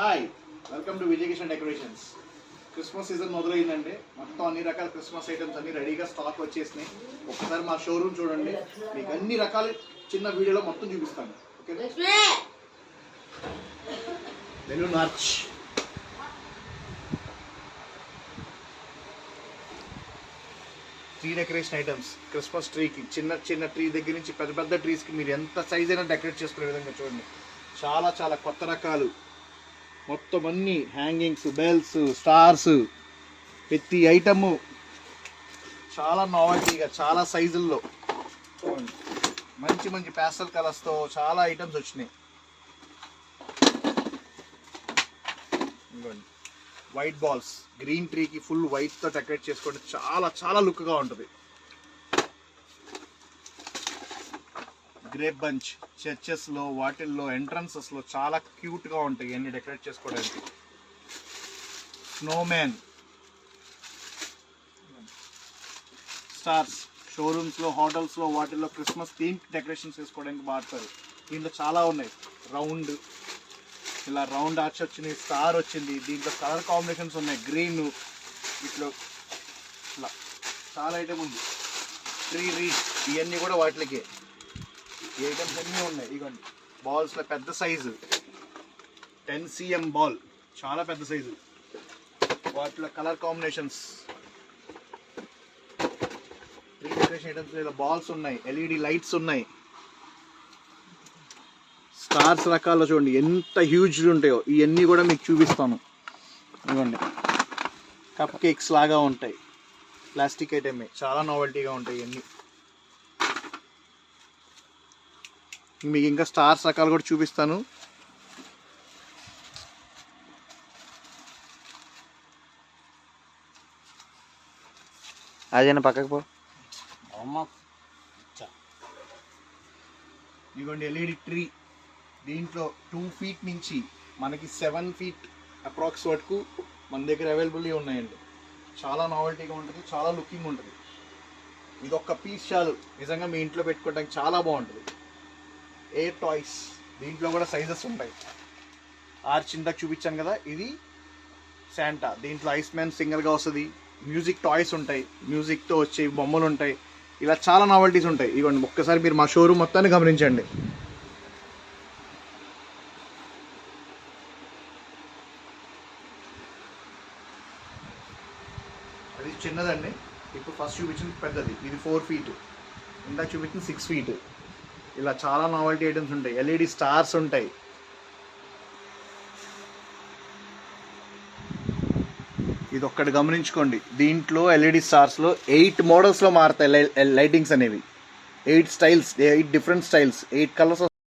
Hi, welcome to Vijay Kishan decorations. Christmas season మొదలైందండి. మొత్తం అన్ని రకాల క్రిస్మస్ ఐటమ్స్ అన్ని రెడీగా స్టాక్ వచ్చేసినాయి. ఒకసారి మా షోరూమ్ చూడండి, మీకు అన్ని రకాల చిన్న వీడియోలో మొత్తం చూపిస్తాను. Okay, balloon arch, tree decoration items. Christmas ట్రీకి చిన్న చిన్న ట్రీ దగ్గర నుంచి పెద్ద పెద్ద ట్రీస్కి మీరు ఎంత సైజ్ అయినా డెకరేట్ చేసుకునే విధంగా చూడండి. చాలా చాలా కొత్త రకాలు, మొత్తం అన్ని హ్యాంగింగ్స్, బెల్స్, స్టార్స్, ప్రతి ఐటము చాలా నావల్టీగా చాలా సైజుల్లో మంచి మంచి ప్యాస్టల్ కలర్స్తో చాలా ఐటమ్స్ వచ్చినాయి. వైట్ బాల్స్, గ్రీన్ ట్రీకి ఫుల్ వైట్తో డెకరేట్ చేసుకోండి, చాలా చాలా లుక్గా ఉంటుంది. గ్రేప్ బంచ్, చర్చెస్లో వాటిల్లో ఎంట్రన్సెస్లో చాలా క్యూట్గా ఉంటాయి అన్ని డెకరేట్ చేసుకోవడానికి. స్నోమ్యాన్, స్టార్స్, షోరూమ్స్లో హోటల్స్లో వాటిల్లో క్రిస్మస్ థీమ్ డెకరేషన్స్ చేసుకోవడానికి వాడతారు. దీంట్లో చాలా ఉన్నాయి. రౌండ్, ఇలా రౌండ్ ఆర్చ్ వచ్చింది, స్టార్ వచ్చింది. దీంట్లో కలర్ కాంబినేషన్స్ ఉన్నాయి, గ్రీన్, ఇట్లా ఇట్లా చాలా ఐటమ్ ఉంది. ట్రీ రీచ్, ఇవన్నీ కూడా వాటికి ఈ ఐటమ్స్ అన్నీ ఉన్నాయి. ఇవ్వండి, బాల్స్లో పెద్ద సైజు 10 cm బాల్, చాలా పెద్ద సైజు. వాటిలో colour combinations, tree decoration items ఇలా బాల్స్ ఉన్నాయి, LED లైట్స్ ఉన్నాయి. స్టార్స్ రకాల్లో చూడండి ఎంత హ్యూజ్ ఉంటాయో, ఇవన్నీ కూడా మీకు చూపిస్తాను. ఇవ్వండి, కప్ కేక్స్ లాగా ఉంటాయి, ప్లాస్టిక్ ఐటమే, చాలా నావెల్టీగా ఉంటాయి ఇవన్నీ. మీకు ఇంకా స్టార్స్ రకాలు కూడా చూపిస్తాను. అదేనా పక్కకు పో. ఇదిగోండి LED ట్రీ. దీంట్లో 2 feet నుంచి మనకి 7 feet అప్రాక్స్ వరకు మన దగ్గర అవైలబుల్గా ఉన్నాయండి. చాలా నావెల్టీగా ఉంటుంది, చాలా లుకింగ్ ఉంటుంది. ఇది ఒక్క పీస్ చాలు, నిజంగా మీ ఇంట్లో పెట్టుకోవడానికి చాలా బాగుంటుంది. ఎయిర్ టాయ్స్, దీంట్లో కూడా సైజెస్ ఉంటాయి. ఆర్చ్ ఇందాక చూపించాను కదా, ఇది శాంటా. దీంట్లో ఐస్ మ్యాన్ సింగల్గా వస్తుంది. మ్యూజిక్ టాయ్స్ ఉంటాయి, మ్యూజిక్తో వచ్చే బొమ్మలు ఉంటాయి. ఇలా చాలా నావెల్టీస్ ఉంటాయి. ఇవ్వండి, ఒక్కసారి మీరు మా షోరూమ్ మొత్తాన్ని గమనించండి. అది చిన్నదండి, ఇప్పుడు ఫస్ట్ చూపించింది పెద్దది. ఇది 4 feet, ఇందాక చూపించింది 6 feet. ఇలా చాలా నావెల్టీ ఐటమ్స్ ఉంటాయి. LED స్టార్స్ ఉంటాయి. ఇది ఒక్కటి గమనించుకోండి, దీంట్లో LED స్టార్స్లో 8 మోడల్స్లో మారుతాయి లైటింగ్స్ అనేవి. 8 స్టైల్స్, 8 డిఫరెంట్ స్టైల్స్, 8 కలర్స్